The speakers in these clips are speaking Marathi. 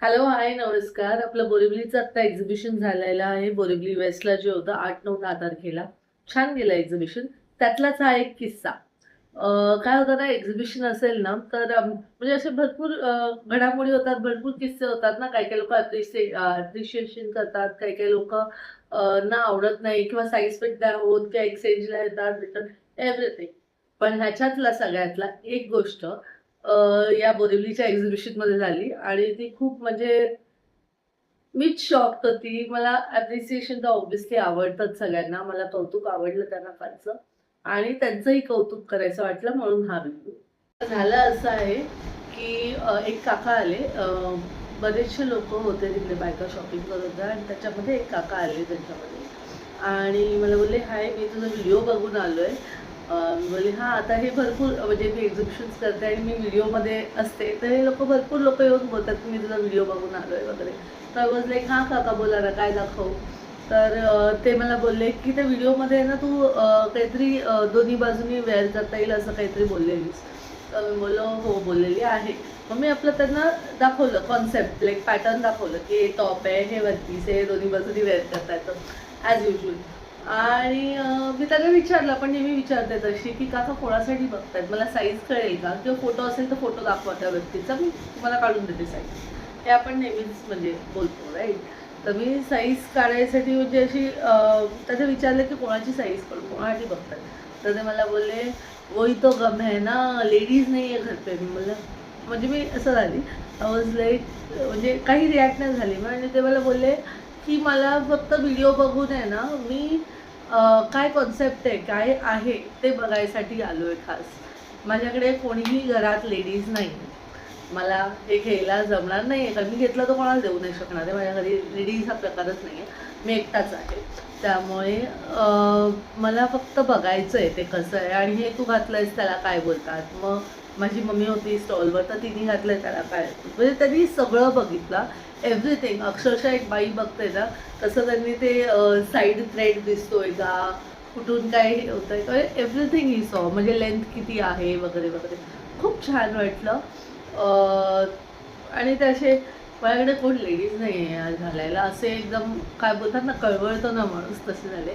हॅलो, हाय, नमस्कार. आपलं बोरिवलीचं आत्ता एक्झिबिशन झालेलं आहे. बोरिवली वेस्टला जे होतं 8-9-10 तारखेला. छान गेलं एक्झिबिशन. त्यातलाच हा एक किस्सा. काय होतं ना, एक्झिबिशन असेल ना, तर म्हणजे असे भरपूर घडामोडी होतात, भरपूर किस्से होतात ना. काही-काही लोकं अप्रिशिएशन करतात, काही-काही लोकं ना आवडत नाही किंवा साइज फिट नाही होत किंवा एक्सचेंजला येतात, रिटर्न एव्हरीथिंग. पण ह्याच्यातला सगळ्यातला एक गोष्ट या बोरिवलीच्या एक्झिबिशनमध्ये झाली आणि ती खूप म्हणजे मीच शॉक्ड होती. मला अप्रिसिएशन तर ऑब्व्हियसली आवडतंच सगळ्यांना. मला कौतुक आवडलं त्या लोकांचं आणि त्यांचंही कौतुक करायचं वाटलं म्हणून हा व्हिडिओ. झालं असं आहे, की एक काका आले. बरेचसे लोकं होते तिकडे बायका शॉपिंग करत होत्या आणि त्याच्यामध्ये एक काका आले त्यांच्यामध्ये आणि मला बोलले, "हाय, मी तुझा व्हिडिओ बघून आलोय." मी बोलली, "हां, आता हे भरपूर म्हणजे मी एक्झिबिशन्स करते आणि मी व्हिडिओमध्ये असते, तर हे भरपूर लोकं येऊन बोलतात, की मी तुझा व्हिडिओ बघून आलोय वगैरे." तर आय वॉज लाईक, "हां काका, बोला ना, काय दाखवू?" तर ते मला बोलले, की "त्या व्हिडिओमध्ये ना तू काहीतरी दोन्ही बाजूनी वेअर करता येईल असं काहीतरी बोललेलीस." तर मी बोललो, "हो, बोललेली आहे." मग मी आपलं त्यांना दाखवलं कॉन्सेप्ट, लाईक पॅटर्न दाखवलं, की हे टॉप आहे, हे वन पीस आहे, दोन्ही बाजूनी वेअर करता येतं ॲज युजुअल. आणि मी त्यांना विचारलं, पण नेहमी विचारते तशी, की "काका कोणासाठी बघतायत? मला साईज कळेल का? किंवा फोटो असेल तर फोटो दाखवा त्या व्यक्तीचा, मी तुम्हाला काढून देते साईज." हे आपण नेहमीच म्हणजे बोलतो, राईट? तर मी साईज काढायसाठी म्हणजे अशी त्यांना विचारलं, की कोणाची साईज कोणासाठी बघताय? तर ते मला बोलले, "वही तो गम है ना, लेडीज नहीं है घर पे." मी म्हणलं म्हणजे मी असं झाली. आय वॉज लाईक म्हणजे काही रिॲक्ट नाही झाली. म्हणजे ते मला बोलले, की "मला फक्त व्हिडिओ बघून आहे ना, मी काय कॉन्सेप्ट आहे, काय आहे ते बघायसाठी आलोय खास. माझ्याकडे कोणीही घरात लेडीज नाही. मला हे घ्यायला जमणार नाही आहे, कारण मी घेतलं तर कोणाला देऊ नाही शकणार आहे. माझ्या घरी लेडीज हा प्रकारच नाही आहे. मी एकटाच आहे. त्यामुळे मला फक्त बघायचं आहे ते कसं आहे आणि हे तू घातलंयस त्याला काय बोलतात?" मग माझी मम्मी होती स्टॉलवर, तर तिने घातलंय त्याला काय? म्हणजे त्यांनी सगळं बघितलं, एव्हरीथिंग. अक्षरशः एक बाई बघते ना, तसं त्यांनी ते साईड थ्रेड दिसतोय का? कुठून काय होतंय का? Everything he saw. म्हणजे लेंथ किती आहे वगैरे, वगैरे. खूप छान वाटलं. आणि ते असे माझ्याकडे कोण लेडीज नाही आहे यार घालायला, असे एकदम काय बोलतात ना, कळवळतो ना माणूस, तसे झाले.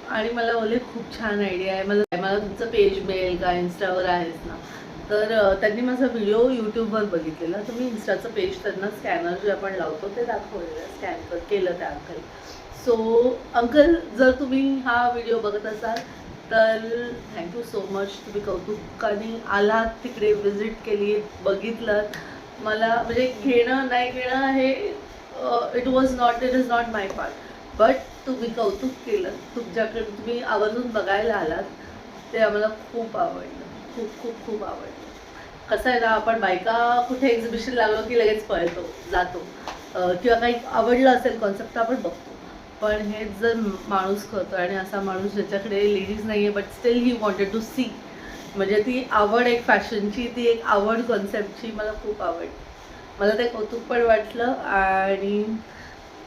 आणि मला बोलले, "खूप छान आयडिया आहे. मला मला तुमचं पेज मिळेल का? इन्स्टावर आहेस ना?" तर त्यांनी माझा व्हिडिओ यूट्यूबवर बघितलेला, तर मी इन्स्टाचं पेज त्यांना स्कॅनर जे आपण लावतो ते दाखवलेलं, स्कॅन केलं त्या अंकल. सो अंकल, जर तुम्ही हा व्हिडिओ बघत असाल तर थँक्यू सो मच. तुम्ही कौतुकाने आलात, तिकडे व्हिजिट केली, बघितलं. मला म्हणजे घेणं नाही घेणं हे it is not my part. But तुम्ही कौतुक केलं, तुमच्याकडे तुम्ही आवर्जून बघायला आलात, ते आम्हाला खूप आवडलं. खूप खूप खूप आवडलं. कसं आहे ना, आपण बायका कुठे एक्झिबिशन लागलो की लगेच पळतो, जातो. किंवा काही आवडलं असेल कॉन्सेप्ट आपण बघतो. पण हेच जर माणूस करतो आणि असा माणूस ज्याच्याकडे लेडीज नाही आहे but still he wanted to see, म्हणजे ती आवड एक फॅशनची, ती एक आवड कॉन्सेप्टची मला खूप आवडली. मला ते कौतुक पण वाटलं आणि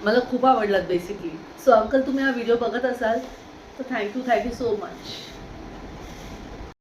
मला खूप आवडलं बेसिकली. सो अंकल, तुम्ही हा व्हिडिओ बघत असाल तर थँक्यू सो मच.